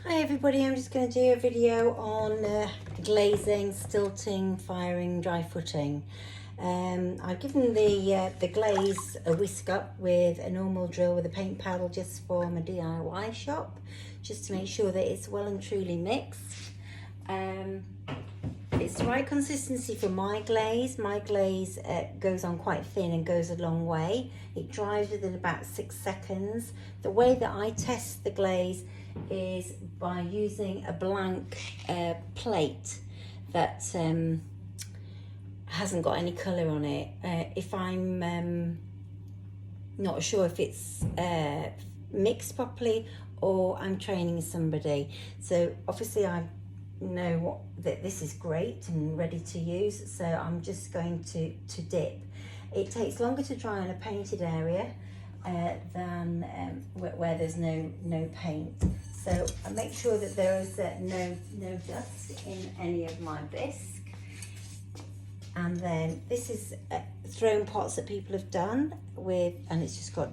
Hi everybody, I'm just going to do a video on glazing, stilting, firing, dry footing. I've given the glaze a whisk up with a normal drill with a paint paddle just for my DIY shop, just to make sure that it's well and truly mixed. It's the right consistency for my glaze. My glaze goes on quite thin and goes a long way. It dries within about 6 seconds. The way that I test the glaze is by using a blank plate that hasn't got any colour on it. If I'm not sure if it's mixed properly or I'm training somebody. So obviously I know that this is great and ready to use, so I'm just going to dip. It takes longer to dry on a painted area than where there's no paint. So I make sure that there is no dust in any of my bisque. And then this is thrown pots that people have done with, and it's just got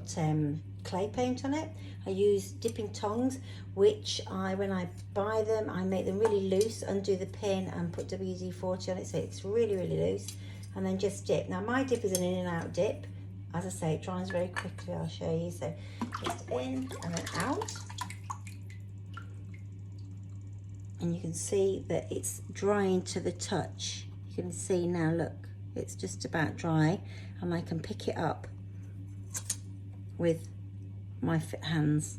clay paint on it. I use dipping tongs, which when I buy them, I make them really loose, undo the pin and put WD-40 on it so it's really loose, and then just dip. Now my dip is an in and out dip. As I say, it dries very quickly, I'll show you. So just in and then out. And you can see that it's drying to the touch. You can see now, look, it's just about dry, and I can pick it up with my hands.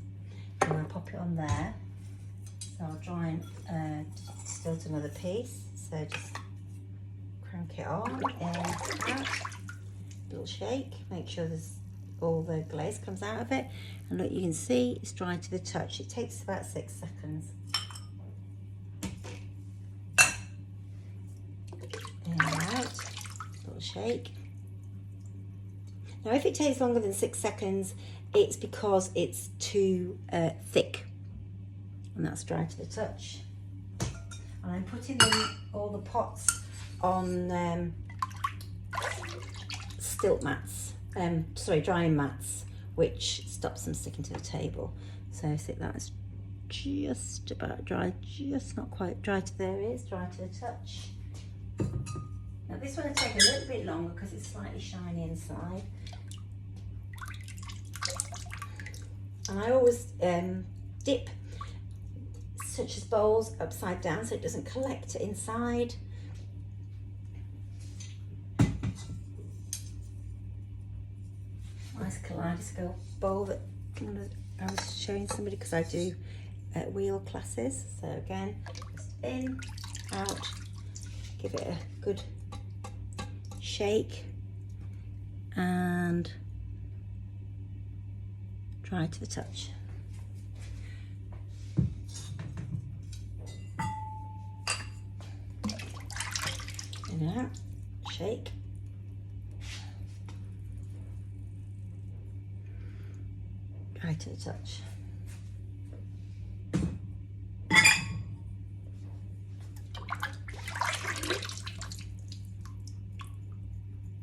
And I'll pop it on there. So I'll try and stilt another piece. So just crank it on, in, out, little shake, make sure there's all the glaze comes out of it. And look, you can see it's dry to the touch. It takes about 6 seconds. In and out, little shake. Now if it takes longer than 6 seconds, it's because it's too thick, and that's dry to the touch. And I'm putting all the pots on stilt mats, drying mats, which stops them sticking to the table. So I think that's just about dry, just not quite dry to there it is, dry to the touch. Now this one will take a little bit longer because it's slightly shiny inside. And I always dip such as bowls upside down so it doesn't collect inside. Nice kaleidoscope bowl that I was showing somebody because I do wheel classes. So again, just in, out, give it a good shake and dry to the touch. In and out, shake. Dry to the touch.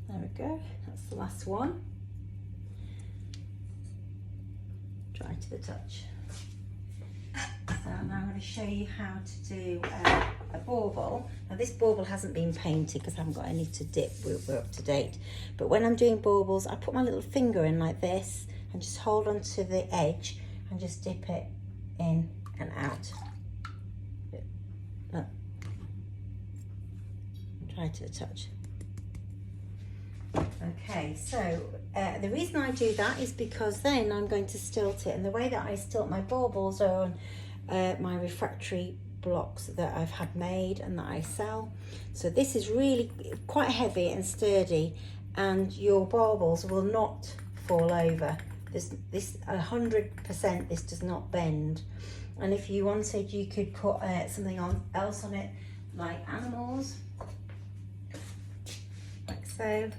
There we go, that's the last one. Dry to the touch. So now I'm going to show you how to do a bauble. Now this bauble hasn't been painted because I haven't got any to dip, we're up to date. But when I'm doing baubles, I put my little finger in like this and just hold onto the edge and just dip it in and out. Look. Dry to the touch. Okay, so the reason I do that is because then I'm going to stilt it, and the way that I stilt my baubles are on my refractory blocks that I've had made and that I sell. So this is really quite heavy and sturdy, and your baubles will not fall over. This 100% this does not bend. And if you wanted, you could put something else on it, like animals, like so.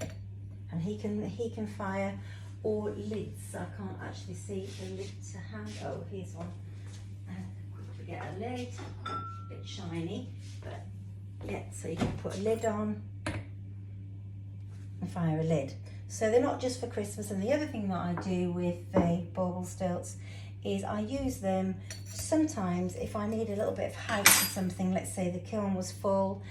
And he can fire, or lids. I can't actually see the lid to hand. Oh, here's one. Quickly get a lid, a bit shiny, but yeah. So you can put a lid on and fire a lid. So they're not just for Christmas. And the other thing that I do with the bauble stilts is I use them sometimes if I need a little bit of height for something. Let's say the kiln was full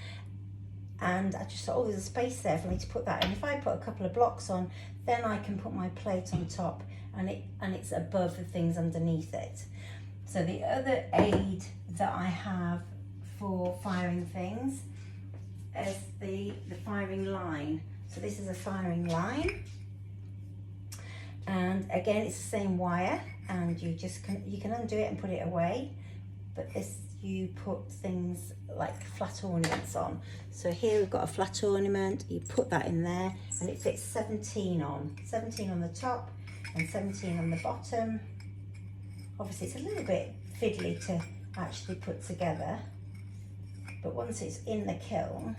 and I just thought, oh, there's a space there for me to put that in. If I put a couple of blocks on, then I can put my plate on top and it's above the things underneath it. So the other aid that I have for firing things is the firing line. So this is a firing line, and again it's the same wire, and you can undo it and put it away, but this you put things like flat ornaments on. So here we've got a flat ornament, you put that in there and it fits 17 on the top and 17 on the bottom. Obviously it's a little bit fiddly to actually put together, but once it's in the kiln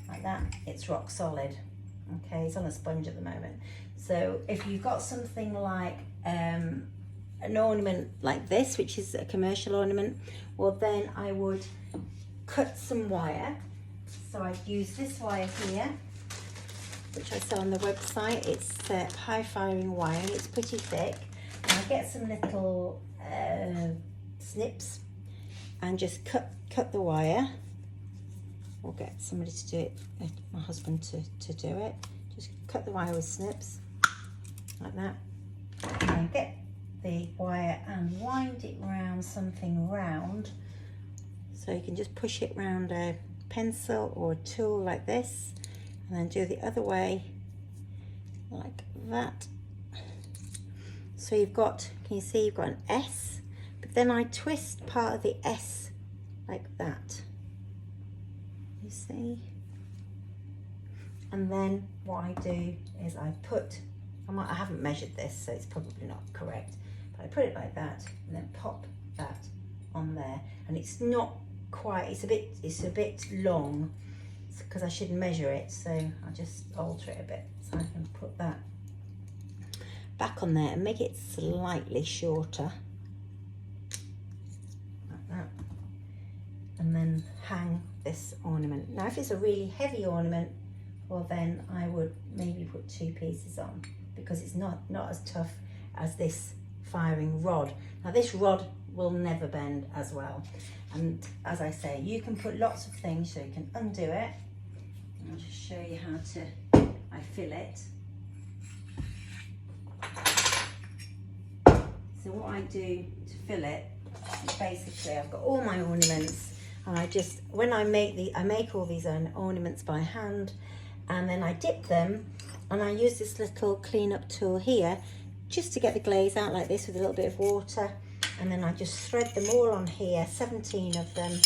like that, it's rock solid. Okay, it's on a sponge at the moment. So if you've got something like an ornament like this, which is a commercial ornament, well then I would cut some wire. So I'd use this wire here, which I sell on the website. It's high firing wire and it's pretty thick. And I get some little snips and just cut the wire, or get somebody to do it, my husband to do it. Just cut the wire with snips like that, and get the wire and wind it round something round. So you can just push it round a pencil or a tool like this, and then do the other way like that. So you've got, can you see you've got an S, but then I twist part of the S like that, you see? And then what I do is I haven't measured this, so it's probably not correct, but I put it like that and then pop that on there. And it's not quite, it's a bit long because I should measure it, so I'll just alter it a bit so I can put that back on there and make it slightly shorter like that, and then hang this ornament. Now if it's a really heavy ornament, well then I would maybe put 2 pieces on, because it's not as tough as this firing rod. Now this rod will never bend as well, and as I say, you can put lots of things, so you can undo it. I'll just show you how I fill it. So what I do to fill it is basically I've got all my ornaments, and I make all these ornaments by hand, and then I dip them, and I use this little clean up tool here just to get the glaze out like this with a little bit of water, and then I just thread them all on here, 17 of them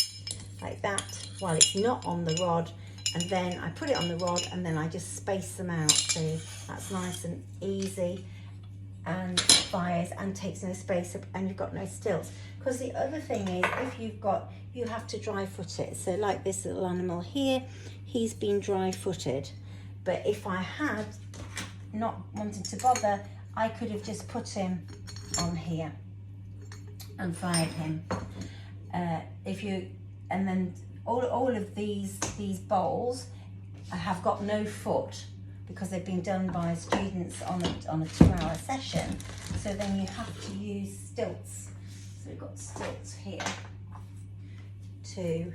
like that, while it's not on the rod, and then I put it on the rod and then I just space them out, so that's nice and easy and fires and takes no space up, and you've got no stilts. Because the other thing is, you have to dry foot it. So like this little animal here, he's been dry footed, but if I had not wanted to bother, I could have just put him on here and fired him. And then all of these bowls have got no foot, because they've been done by students on a 2-hour session. So then you have to use stilts. So we've got stilts here too.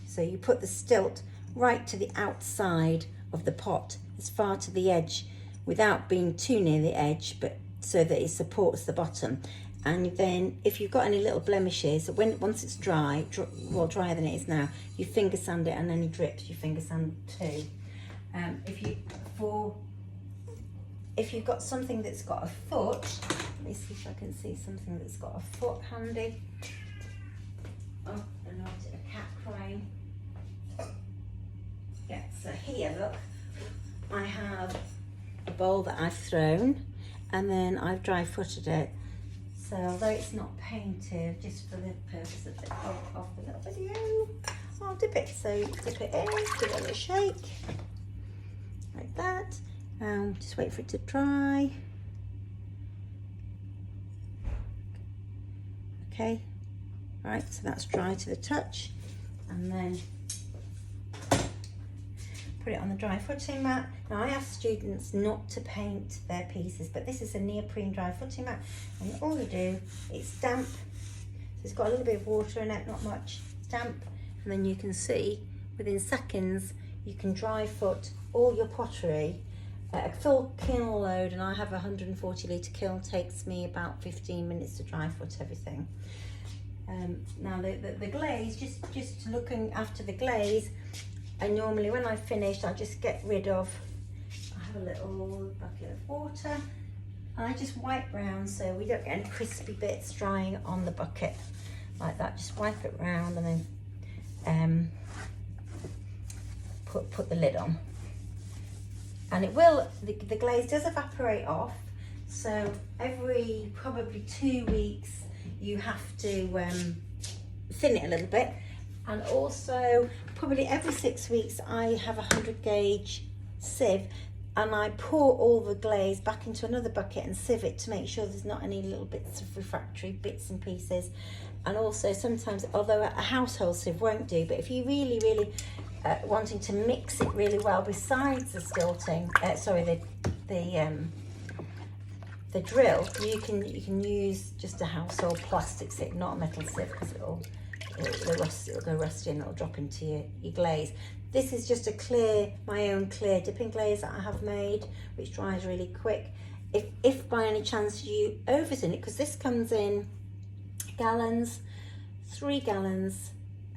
So you put the stilt right to the outside of the pot, as far to the edge, without being too near the edge, but so that it supports the bottom. And then if you've got any little blemishes, once it's dry, well, drier than it is now, you finger sand it, and any drips you finger sand too. If you've got something that's got a foot, let me see if I can see something that's got a foot handy. Oh, I know it's a cat crying. Yeah, so here, look, I have a bowl that I've thrown, and then I've dry footed it. So although it's not painted, just for the purpose of the little video, I'll dip it. So dip it in, give it a little shake, like that. Just wait for it to dry. Okay, right, so that's dry to the touch. And then put it on the dry footing mat. Now I ask students not to paint their pieces, but this is a neoprene dry footing mat, and all you do, it's damp, so it's got a little bit of water in it, not much, it's damp, and then you can see within seconds you can dry foot all your pottery. A full kiln load, and I have a 140 litre kiln, takes me about 15 minutes to dry foot everything. Now the glaze, just looking after the glaze, and normally when I've finished I just get rid of, I have a little bucket of water and I just wipe round so we don't get any crispy bits drying on the bucket like that. Just wipe it round and then put the lid on. And it will, the glaze does evaporate off, so every probably 2 weeks you have to thin it a little bit, and also probably every 6 weeks I have a 100 gauge sieve and I pour all the glaze back into another bucket and sieve it to make sure there's not any little bits of refractory bits and pieces. And also sometimes, although a household sieve won't do, but if you really wanting to mix it really well besides the stilting, the drill, you can use just a household plastic sieve, not a metal sieve, because it'll go rusty and it'll drop into your glaze. This is just a clear, my own clear dipping glaze that I have made, which dries really quick. If by any chance you overthin it, because this comes in gallons, 3 gallons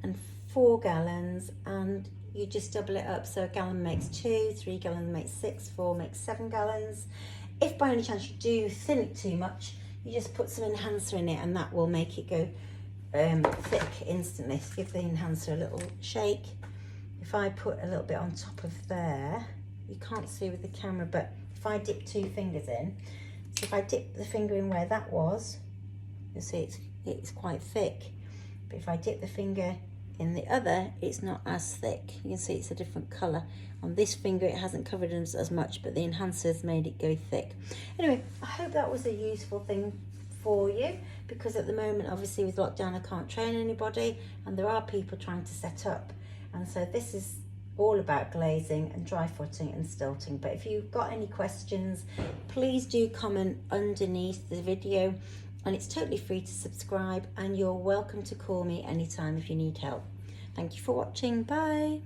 and 4 gallons, and you just double it up, so a gallon makes 2, 3 gallons makes 6, 4 makes 7 gallons. If by any chance you do thin it too much, you just put some enhancer in it and that will make it go thick instantly. So give the enhancer a little shake. If I put a little bit on top of there, you can't see with the camera, but if I dip 2 fingers in, so if I dip the finger in where that was, you'll see it's quite thick. But if I dip the finger in the other, it's not as thick. You can see it's a different colour. On this finger it hasn't covered as much, but the enhancer's made it go thick. Anyway, I hope that was a useful thing for you, because at the moment obviously with lockdown I can't train anybody and there are people trying to set up, and so this is all about glazing and dry footing and stilting. But if you've got any questions, please do comment underneath the video, and it's totally free to subscribe, and you're welcome to call me anytime if you need help. Thank you for watching. Bye.